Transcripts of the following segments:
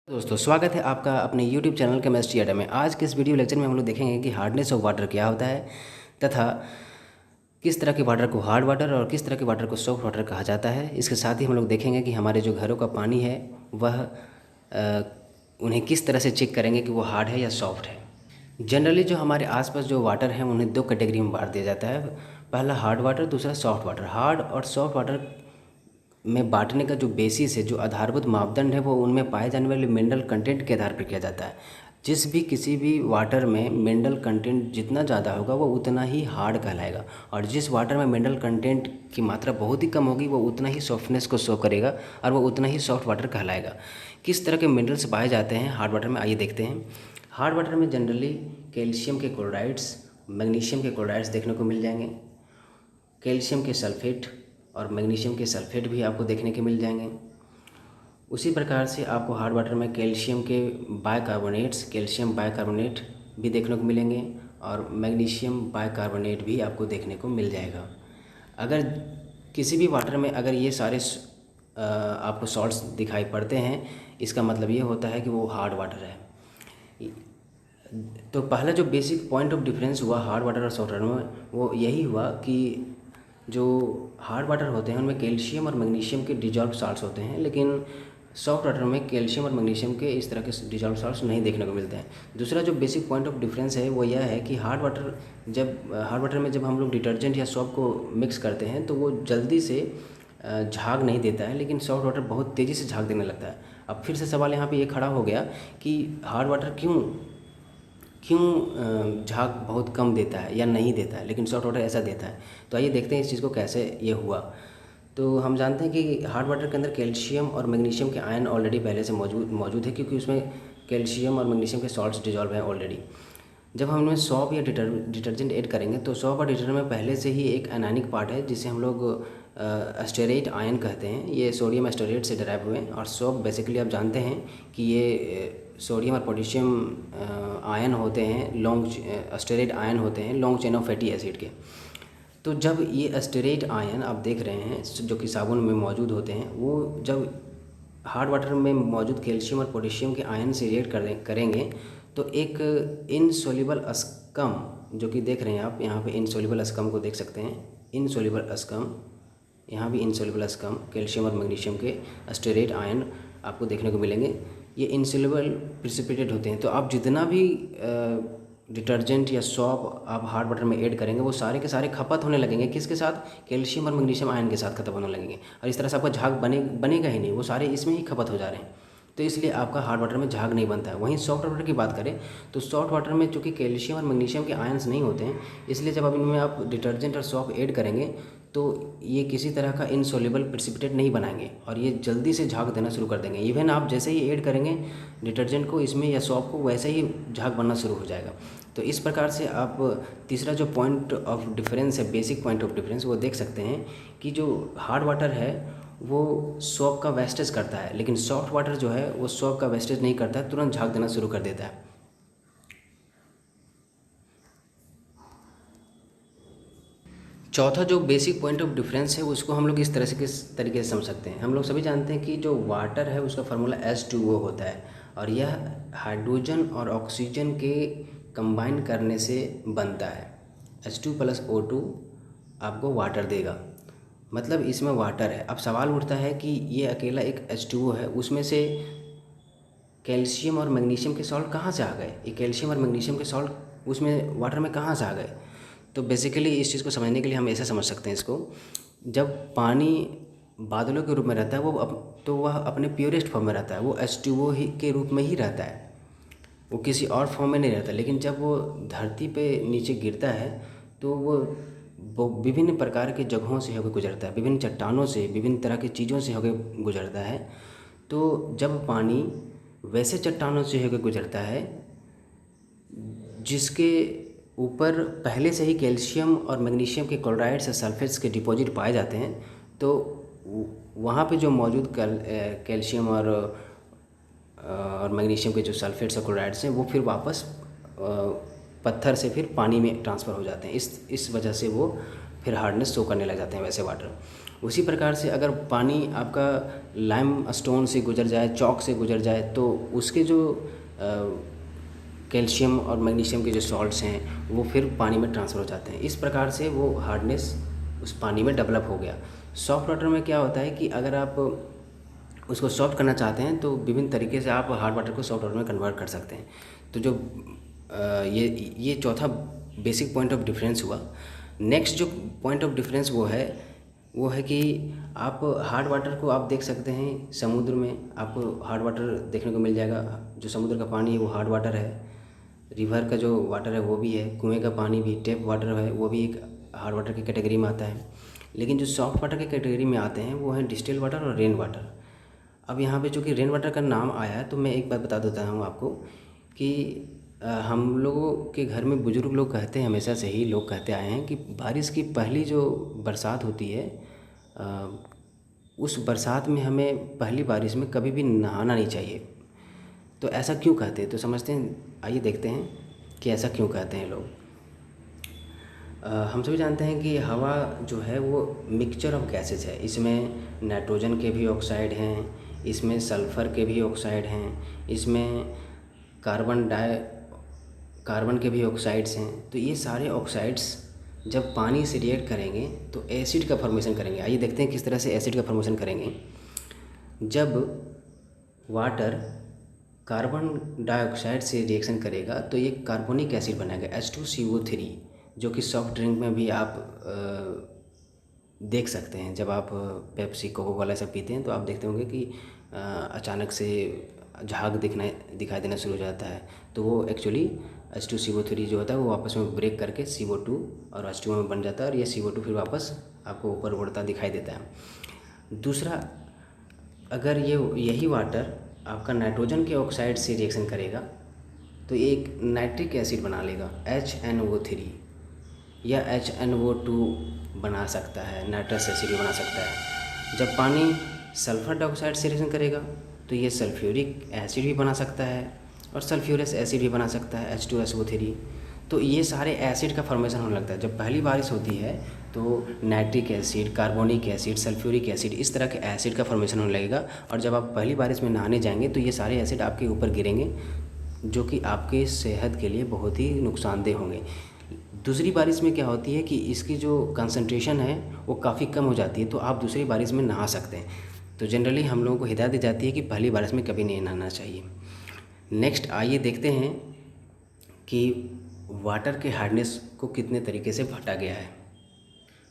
दोस्तों स्वागत है आपका अपने YouTube चैनल केमिस्ट्री अड्डा में। आज के इस वीडियो लेक्चर में हम लोग देखेंगे कि हार्डनेस ऑफ वाटर क्या होता है तथा किस तरह के वाटर को हार्ड वाटर और किस तरह के वाटर को सॉफ्ट वाटर कहा जाता है। इसके साथ ही हम लोग देखेंगे कि हमारे जो घरों का पानी है वह उन्हें किस तरह से चेक करेंगे कि वो हार्ड है या सॉफ्ट है। जनरली जो हमारे आसपास जो वाटर हैं उन्हें दो कैटेगरी में बांट दिया जाता है। पहला हार्ड वाटर, दूसरा सॉफ्ट वाटर। हार्ड और सॉफ्ट वाटर में बांटने का जो बेसिस है, जो आधारभूत मापदंड है, वो उनमें पाए जाने वाले मिनरल कंटेंट के आधार पर किया जाता है। किसी भी वाटर में मिनरल कंटेंट जितना ज़्यादा होगा वो उतना ही हार्ड कहलाएगा, और जिस वाटर में मिनरल कंटेंट की मात्रा बहुत ही कम होगी वो उतना ही सॉफ्टनेस को शो करेगा और वो उतना ही सॉफ्ट वाटर कहलाएगा। किस तरह के मिनरल्स पाए जाते हैं हार्ड वाटर में, आइए देखते हैं। हार्ड वाटर में जनरली कैल्शियम के क्लोराइड्स, मैग्नीशियम के क्लोराइड्स देखने को मिल जाएंगे। कैल्शियम के सल्फेट और मैग्नीशियम के सल्फेट भी आपको देखने के मिल जाएंगे। उसी प्रकार से आपको हार्ड वाटर में कैल्शियम के बाइकार्बोनेट्स, कैल्शियम बाइकार्बोनेट भी देखने को मिलेंगे और मैग्नीशियम बाइकार्बोनेट भी आपको देखने को मिल जाएगा। अगर किसी भी वाटर में अगर ये सारे आपको सॉल्ट्स दिखाई पड़ते हैं, इसका मतलब ये होता है कि वो हार्ड वाटर है। तो पहला जो बेसिक पॉइंट ऑफ डिफरेंस हुआ हार्ड वाटर और सॉफ्ट वाटर में, वो यही हुआ कि जो हार्ड वाटर होते हैं उनमें कैल्शियम और मैग्नीशियम के डिजॉल्व साल्ट्स होते हैं, लेकिन सॉफ्ट वाटर में कैल्शियम और मैग्नीशियम के इस तरह के डिजॉल्व साल्ट्स नहीं देखने को मिलते हैं। दूसरा जो बेसिक पॉइंट ऑफ डिफरेंस है वो यह है कि हार्ड वाटर में जब हम लोग डिटर्जेंट या सॉप को मिक्स करते हैं तो वो जल्दी से झाग नहीं देता है, लेकिन सॉफ्ट वाटर बहुत तेज़ी से झाग देने लगता है। अब फिर से सवाल यहाँ पे ये खड़ा हो गया कि हार्ड वाटर क्यों झाग बहुत कम देता है या नहीं देता है, लेकिन सॉफ्ट वाटर ऐसा देता है। तो आइए देखते हैं इस चीज़ को कैसे ये हुआ। तो हम जानते हैं कि हार्ड वाटर के अंदर कैल्शियम और मैग्नीशियम के आयन ऑलरेडी पहले से मौजूद है, क्योंकि उसमें कैल्शियम और मैग्नीशियम के सॉल्ट्स डिजॉल्व हैं ऑलरेडी। जब हम इनमें सॉप या डिटर्जेंट ऐड करेंगे तो सॉप और डिटर्जेंट में पहले से ही एक एनायनिक पार्ट है जिसे हम लोग एस्टेरेट आयन कहते हैं। ये सोडियम एस्टेरेट से डराइव हुए हैं, और सॉप बेसिकली आप जानते हैं कि ये सोडियम और पोटेशियम आयन होते हैं, लॉन्ग एस्टेरेट आयन होते हैं long chain of fatty acid के। तो जब ये एस्टेरेट आयन आप देख रहे हैं जो कि साबुन में मौजूद होते हैं, वो जब हार्ड वाटर में मौजूद कैल्शियम और पोटेशियम के आयन से रिएक्ट करेंगे तो एक इनसोल्यूबल अस्कम, जो कि देख रहे हैं आप यहाँ पे इनसोल्यूबल अस्कम को देख सकते हैं। इनसोल्यूबल अस्कम, यहाँ भी इनसोल्यूबल अस्कम, कैल्शियम और मैग्नीशियम के एस्टेरेट आयन आपको देखने को मिलेंगे। ये इनसोल्यूबल प्रिसिपिटेट होते हैं। तो आप जितना भी डिटर्जेंट या सॉप आप हार्ड वाटर में ऐड करेंगे वो सारे के सारे खपत होने लगेंगे। किसके साथ? कैल्शियम और मैग्नीशियम आयन के साथ खपत होने लगेंगे, और इस तरह से आपका झाग बनेगा ही नहीं, वो सारे इसमें ही खपत हो जा रहे हैं। तो इसलिए आपका हार्ड वाटर में झाग नहीं बनता है। वहीं सॉफ्ट वाटर की बात करें तो सॉफ्ट वाटर में चूँकि कैल्शियम और मैग्नीशियम के आयन्स नहीं होते हैं, इसलिए जब इनमें आप डिटर्जेंट और सॉप ऐड करेंगे तो ये किसी तरह का इनसोल्यूबल प्रेसिपिटेट नहीं बनाएंगे और ये जल्दी से झाग देना शुरू कर देंगे। इवन आप जैसे ही ऐड करेंगे डिटर्जेंट को इसमें या सॉप को, वैसे ही झाग बनना शुरू हो जाएगा। तो इस प्रकार से आप तीसरा जो पॉइंट ऑफ डिफरेंस है, बेसिक पॉइंट ऑफ डिफरेंस, वो देख सकते हैं कि जो हार्ड वाटर है वो सॉप का वेस्टेज करता है, लेकिन सॉफ्ट वाटर जो है वो सॉप का वेस्टेज नहीं करता है, तुरंत झाग देना शुरू कर देता है। चौथा जो बेसिक पॉइंट ऑफ डिफरेंस है उसको हम लोग किस तरीके से समझ सकते हैं। हम लोग सभी जानते हैं कि जो वाटर है उसका फार्मूला H2O होता है, और यह हाइड्रोजन और ऑक्सीजन के कंबाइन करने से बनता है। H2 + O2 आपको वाटर देगा, मतलब इसमें वाटर है। अब सवाल उठता है कि ये अकेला एक H2O है, उसमें से कैल्शियम और मैग्नीशियम के सॉल्ट कहाँ से आ गए? ये कैल्शियम और मैग्नीशियम के सॉल्ट उसमें वाटर में कहाँ से आ गए? तो बेसिकली इस चीज़ को समझने के लिए हम ऐसे समझ सकते हैं इसको। जब पानी बादलों के रूप में रहता है तो वह अपने प्योरेस्ट फॉर्म में रहता है, वो H2O ही के रूप में ही रहता है, वो किसी और फॉर्म में नहीं रहता। लेकिन जब वो धरती पे नीचे गिरता है तो वो विभिन्न प्रकार के जगहों से होकर गुजरता है, विभिन्न चट्टानों से, विभिन्न तरह की चीज़ों से होकर गुजरता है। तो जब पानी वैसे चट्टानों से होकर गुजरता है जिसके ऊपर पहले से ही कैल्शियम और मैग्नीशियम के क्लोराइड्स या सल्फेट्स के डिपॉजिट पाए जाते हैं, तो वहाँ पे जो मौजूद कैल्शियम और मैग्नीशियम के जो सल्फेट्स और क्लोराइड्स हैं वो फिर वापस पत्थर से फिर पानी में ट्रांसफ़र हो जाते हैं। इस वजह से वो फिर हार्डनेस शो करने लग जाते हैं वैसे वाटर। उसी प्रकार से अगर पानी आपका लाइम स्टोन से गुजर जाए, चॉक से गुजर जाए, तो उसके जो कैल्शियम और मैग्नीशियम के जो सॉल्ट्स हैं वो फिर पानी में ट्रांसफ़र हो जाते हैं। इस प्रकार से वो हार्डनेस उस पानी में डेवलप हो गया। सॉफ्ट वाटर में क्या होता है कि अगर आप उसको सॉफ्ट करना चाहते हैं तो विभिन्न तरीके से आप हार्ड वाटर को सॉफ्ट वाटर में कन्वर्ट कर सकते हैं। तो जो ये चौथा बेसिक पॉइंट ऑफ डिफरेंस हुआ। नेक्स्ट जो पॉइंट ऑफ डिफरेंस वो है कि आप हार्ड वाटर को आप देख सकते हैं समुद्र में, आपको हार्ड वाटर देखने को मिल जाएगा। जो समुद्र का पानी है वो हार्ड वाटर है, रिवर का जो वाटर है वो भी है, कुएं का पानी भी, टैप वाटर है, वो भी एक हार्ड वाटर की कैटेगरी में आता है। लेकिन जो सॉफ्ट वाटर की कैटेगरी में आते हैं वो हैं डिस्टिल वाटर और रेन वाटर। अब यहाँ पे चूँकि रेन वाटर का नाम आया है तो मैं एक बात बता देता हूँ आपको कि हम लोगों के घर में बुज़ुर्ग लोग कहते हैं, हमेशा से ही लोग कहते आए हैं कि बारिश की पहली जो बरसात होती है, अ, उस बरसात में हमें पहली बारिश में कभी भी नहाना नहीं चाहिए। तो ऐसा क्यों कहते हैं, तो समझते हैं, आइए देखते हैं कि ऐसा क्यों कहते हैं लोग। हम सभी जानते हैं कि हवा जो है वो मिक्सचर ऑफ गैसेस है। इसमें नाइट्रोजन के भी ऑक्साइड हैं, इसमें सल्फ़र के भी ऑक्साइड हैं, इसमें कार्बन डाई कार्बन के भी ऑक्साइड्स हैं। तो ये सारे ऑक्साइड्स जब पानी से रिएक्ट करेंगे तो एसिड का फॉर्मेशन करेंगे। आइए देखते हैं किस तरह से एसिड का फॉर्मेशन करेंगे। जब वाटर कार्बन डाइऑक्साइड से रिएक्शन करेगा तो ये कार्बोनिक एसिड बनाएगा H2CO3, जो कि सॉफ्ट ड्रिंक में भी आप देख सकते हैं। जब आप पेप्सी, कोको कोला सब पीते हैं तो आप देखते होंगे कि अचानक से झाग दिखाई देना शुरू हो जाता है। तो वो एक्चुअली H2CO3 जो होता है वो आपस में ब्रेक करके CO2 और H2O में बन जाता है, और ये CO2 फिर वापस आपको ऊपर उड़ता दिखाई देता है। दूसरा, अगर यही वाटर आपका नाइट्रोजन के ऑक्साइड से रिएक्शन करेगा तो ये एक नाइट्रिक एसिड बना लेगा HNO3, या HNO2 बना सकता है, नाइट्रस एसिड भी बना सकता है। जब पानी सल्फ़र डाइऑक्साइड से रिएक्शन करेगा तो ये सल्फ्यूरिक एसिड भी बना सकता है और सल्फ्यूरस एसिड भी बना सकता है H2SO3। तो ये सारे एसिड का फॉर्मेशन होने लगता है। जब पहली बारिश होती है तो nitric acid, carbonic acid, sulphuric acid, इस तरह के एसिड का फॉर्मेशन होने लगेगा। और जब आप पहली बारिश में नहाने जाएंगे तो ये सारे एसिड आपके ऊपर गिरेंगे, जो कि आपके सेहत के लिए बहुत ही नुकसानदेह होंगे। दूसरी बारिश में क्या होती है कि इसकी जो कंसंट्रेशन है वो काफ़ी कम हो जाती है, तो आप दूसरी बारिश में नहा सकते हैं। तो जनरली हम लोगों को हिदायत दी जाती है कि पहली बारिश में कभी नहीं नहाना चाहिए। नेक्स्ट आइए देखते हैं कि वाटर के हार्डनेस को कितने तरीके से बांटा गया है।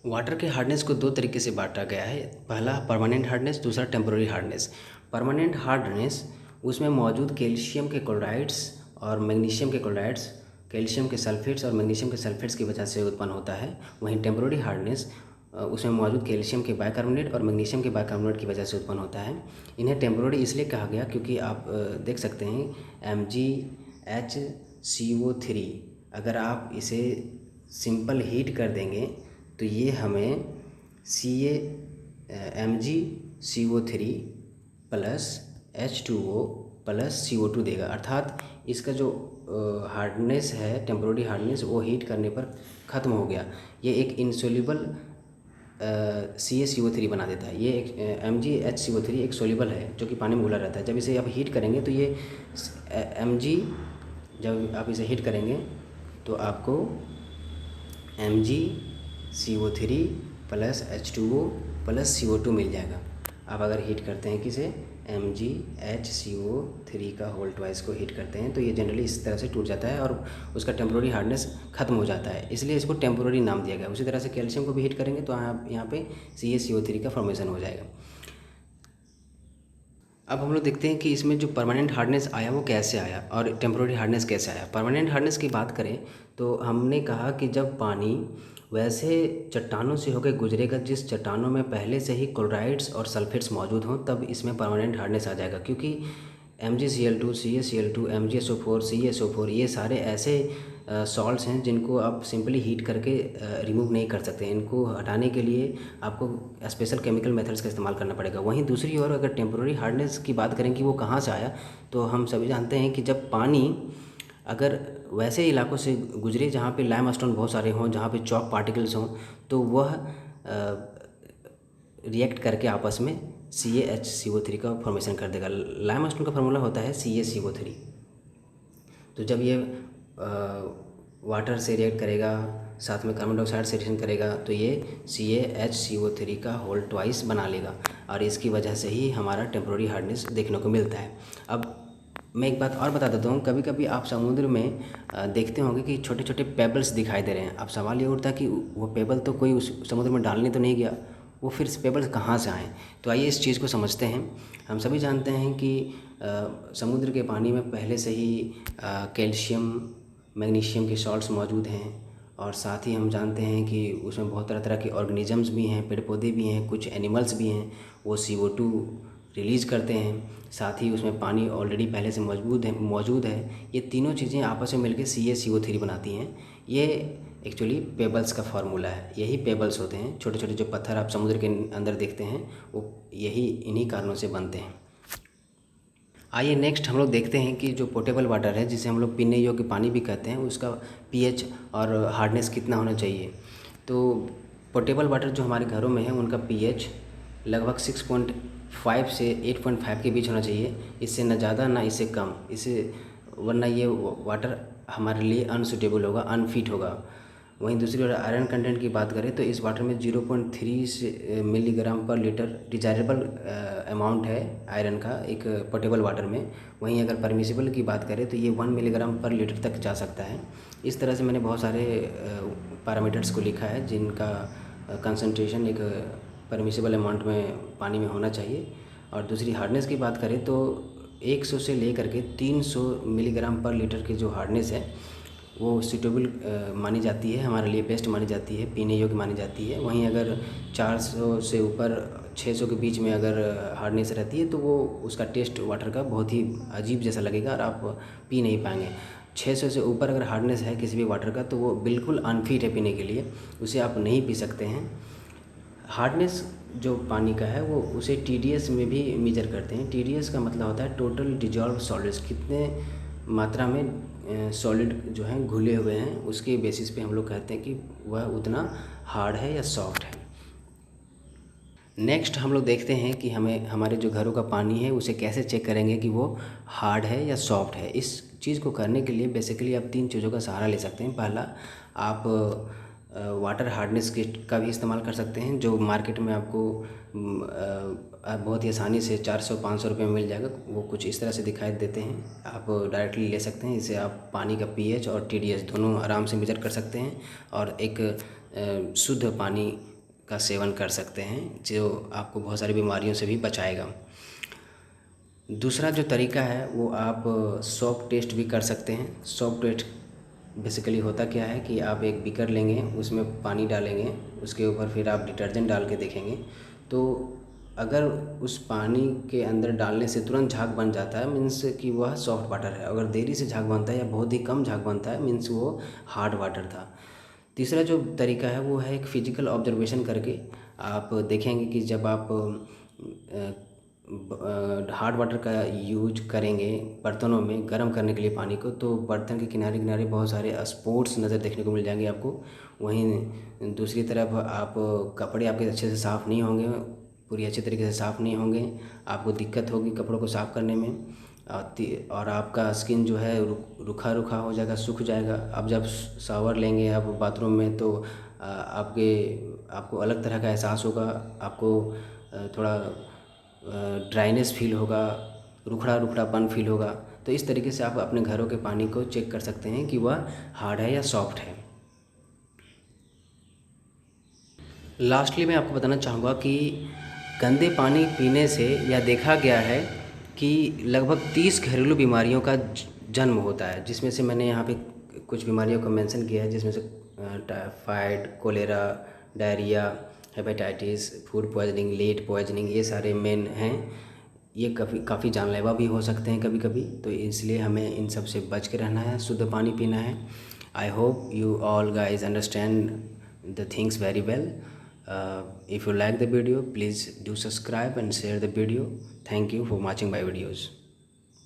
वाटर के हार्डनेस को दो तरीके से बांटा गया है। पहला परमानेंट हार्डनेस, दूसरा टेम्पोररी हार्डनेस। परमानेंट हार्डनेस उसमें मौजूद कैल्शियम के क्लोराइड्स और मैग्नीशियम के क्लोराइड्स, कैल्शियम के सल्फेट्स और मैग्नीशियम के सल्फेट्स की वजह से उत्पन्न होता है। वहीं टेम्पोररी हार्डनेस उसमें मौजूद कैल्शियम के बाइकार्बोनेट और मैग्नीशियम के बाइकार्बोनेट की वजह से उत्पन्न होता है। इन्हें टेम्पोररी इसलिए कहा गया क्योंकि आप देख सकते हैं MgHCO3, अगर आप इसे सिंपल हीट कर देंगे तो ये हमें MgCO3 plus H2O plus CO2 देगा। अर्थात इसका जो हार्डनेस है, टेम्पोररी हार्डनेस, वो हीट करने पर ख़त्म हो गया। ये एक इंसोल्यूबल CaCO3 बना देता है। ये एक MgHCO3 एक सोल्यूबल है जो कि पानी में घुला रहता है। जब इसे आप हीट करेंगे तो ये जब आप इसे हीट करेंगे तो आपको MgCO3 plus H2O plus CO2 मिल जाएगा। आप अगर हीट करते हैं किसे, MgHCO3 का होल ट्वाइस को हीट करते हैं तो ये जनरली इस तरह से टूट जाता है और उसका टेम्पोररी हार्डनेस ख़त्म हो जाता है, इसलिए इसको टेम्पोररी नाम दिया गया। उसी तरह से कैल्शियम को भी हीट करेंगे तो यहाँ पे CaCO3 का फॉर्मेशन हो जाएगा। अब हम लोग देखते हैं कि इसमें जो परमानेंट हार्डनेस आया वो कैसे आया और टेम्पोररी हार्डनेस कैसे आया। परमानेंट हार्डनेस की बात करें तो हमने कहा कि जब पानी वैसे चट्टानों से होकर गुजरेगा जिस चट्टानों में पहले से ही क्लोराइड्स और सल्फेट्स मौजूद हों, तब इसमें परमानेंट हार्डनेस आ जाएगा। क्योंकि MgCl2, CaCl2, MgSO4, CaSO4 ये सारे ऐसे सॉल्ट्स हैं जिनको आप सिंपली हीट करके रिमूव नहीं कर सकते। इनको हटाने के लिए आपको स्पेशल केमिकल मेथड्स का इस्तेमाल करना पड़ेगा। वहीं दूसरी ओर अगर टेम्पोररी हार्डनेस की बात करें कि वो कहाँ से आया, तो हम सभी जानते हैं कि जब पानी अगर वैसे इलाकों से गुजरे जहाँ पे लाइमस्टोन बहुत सारे हों, जहाँ पे चॉक पार्टिकल्स हों, तो वह रिएक्ट करके आपस में CaHCO3 का फॉर्मेशन कर देगा। लाइमस्टोन का फार्मूला होता है CaCO3। तो जब ये वाटर से रिएक्ट करेगा, साथ में कार्बन डाइऑक्साइड से रिएक्शन करेगा, तो ये CaHCO3 का होल ट्वाइस बना लेगा, और इसकी वजह से ही हमारा टेम्प्रोरी हार्डनेस देखने को मिलता है। अब मैं एक बात और बता देता हूँ, कभी कभी आप समुद्र में देखते होंगे कि छोटे छोटे पेबल्स दिखाई दे रहे हैं। अब सवाल ये उठता है कि वो पेबल तो कोई उस समुद्र में डालने तो नहीं गया, वो फिर पेबल्स कहाँ से आए। तो आइए इस चीज़ को समझते हैं। हम सभी जानते हैं कि समुद्र के पानी में पहले से ही कैल्शियम, मैग्नीशियम के सॉल्ट्स मौजूद हैं, और साथ ही हम जानते हैं कि उसमें बहुत तरह तरह के ऑर्गेनिजम्स भी हैं, पेड़ पौधे भी हैं, कुछ एनिमल्स भी हैं, वो CO2 रिलीज़ करते हैं। साथ ही उसमें पानी ऑलरेडी पहले से मौजूद है। ये तीनों चीज़ें आपस में मिलकर CaCO3 बनाती हैं। ये एक्चुअली पेबल्स का फार्मूला है। यही पेबल्स होते हैं, छोटे छोटे जो पत्थर आप समुद्र के अंदर देखते हैं, वो यही इन्हीं कारणों से बनते हैं। आइए नेक्स्ट हम लोग देखते हैं कि जो पोर्टेबल वाटर है, जिसे हम लोग पीने योग्य पानी भी कहते हैं, उसका pH और हार्डनेस कितना होना चाहिए। तो पोर्टेबल वाटर जो हमारे घरों में है, उनका pH लगभग 6.5 से 8.5 के बीच होना चाहिए। इससे न ज़्यादा ना इससे कम, इससे वरना ये वाटर हमारे लिए अनसूटेबल होगा, अनफिट होगा। वहीं दूसरी ओर आयरन कंटेंट की बात करें तो इस वाटर में 0.3 मिलीग्राम पर लीटर डिजायरेबल अमाउंट है आयरन का एक पोर्टेबल वाटर में। वहीं अगर परमिसिबल की बात करें तो ये 1 मिलीग्राम पर लीटर तक जा सकता है। इस तरह से मैंने बहुत सारे पैरामीटर्स को लिखा है जिनका कंसंट्रेशन एक परमिसिबल अमाउंट में पानी में होना चाहिए। और दूसरी हार्डनेस की बात करें तो 100 से लेकर के 300 मिलीग्राम पर लीटर की जो हार्डनेस है वो सूटेबल मानी जाती है, हमारे लिए बेस्ट मानी जाती है, पीने योग्य मानी जाती है। वहीं अगर 400 से ऊपर 600 के बीच में अगर हार्डनेस रहती है तो वो उसका टेस्ट वाटर का बहुत ही अजीब जैसा लगेगा और आप पी नहीं पाएंगे। 600 से ऊपर अगर हार्डनेस है किसी भी वाटर का तो वो बिल्कुल अनफिट है पीने के लिए, उसे आप नहीं पी सकते हैं। हार्डनेस जो पानी का है वो उसे TDS में भी मेजर करते हैं। TDS का मतलब होता है टोटल डिजॉल्व सॉलिड्स, कितने मात्रा में सॉलिड जो हैं घुले हुए हैं, उसके बेसिस पे हम लोग कहते हैं कि वह उतना हार्ड है या सॉफ्ट है। नेक्स्ट हम लोग देखते हैं कि हमें हमारे जो घरों का पानी है उसे कैसे चेक करेंगे कि वो हार्ड है या सॉफ्ट है। इस चीज़ को करने के लिए बेसिकली आप 3 चीज़ों का सहारा ले सकते हैं। पहला, आप वाटर हार्डनेस किट का भी इस्तेमाल कर सकते हैं, जो मार्केट में आपको बहुत ही आसानी से 400-500 रुपये में मिल जाएगा। वो कुछ इस तरह से दिखाई देते हैं, आप डायरेक्टली ले सकते हैं। इससे आप पानी का pH और TDS दोनों आराम से मेजर कर सकते हैं और एक शुद्ध पानी का सेवन कर सकते हैं, जो आपको बहुत सारी बीमारियों से भी बचाएगा। दूसरा जो तरीका है वो आप सोप टेस्ट भी कर सकते हैं। सोप टेस्ट बेसिकली होता क्या है कि आप एक बीकर लेंगे, उसमें पानी डालेंगे, उसके ऊपर फिर आप डिटर्जेंट डाल के देखेंगे। तो अगर उस पानी के अंदर डालने से तुरंत झाग बन जाता है, मीन्स कि वह सॉफ्ट वाटर है। अगर देरी से झाग बनता है या बहुत ही कम झाग बनता है, मीन्स वो हार्ड वाटर था। तीसरा जो तरीका है वो है एक फ़िज़िकल ऑब्जर्वेशन करके आप देखेंगे कि जब आप हार्ड वाटर का यूज करेंगे बर्तनों में गर्म करने के लिए पानी को, तो बर्तन के किनारे किनारे बहुत सारे स्पॉट्स नज़र देखने को मिल जाएंगे आपको। वहीं दूसरी तरफ आप कपड़े आपके अच्छे से साफ़ नहीं होंगे, पूरी अच्छे तरीके से साफ़ नहीं होंगे, आपको दिक्कत होगी कपड़ों को साफ़ करने में, और आपका स्किन जो है रूखा रूखा हो जाएगा, सूख जाएगा। अब जब शावर लेंगे आप बाथरूम में तो आपको अलग तरह का एहसास होगा, आपको थोड़ा ड्राइनेस फील होगा, रुखड़ा रुखड़ापन फील होगा। तो इस तरीके से आप अपने घरों के पानी को चेक कर सकते हैं कि वह हार्ड है या सॉफ्ट है। लास्टली मैं आपको बताना चाहूँगा कि गंदे पानी पीने से यह देखा गया है कि लगभग 30 घरेलू बीमारियों का जन्म होता है, जिसमें से मैंने यहाँ पे कुछ बीमारियों को मेंशन किया है, जिसमें से typhoid, cholera, diarrhoea, hepatitis, food poisoning, lead poisoning, ये सारे मेन हैं। ये काफ़ी जानलेवा भी हो सकते हैं कभी कभी, तो इसलिए हमें इन सब से बच के रहना है, शुद्ध पानी पीना है। I hope you all guys understand the things very well. If you like the video, please do subscribe and share the video. Thank you for watching my videos.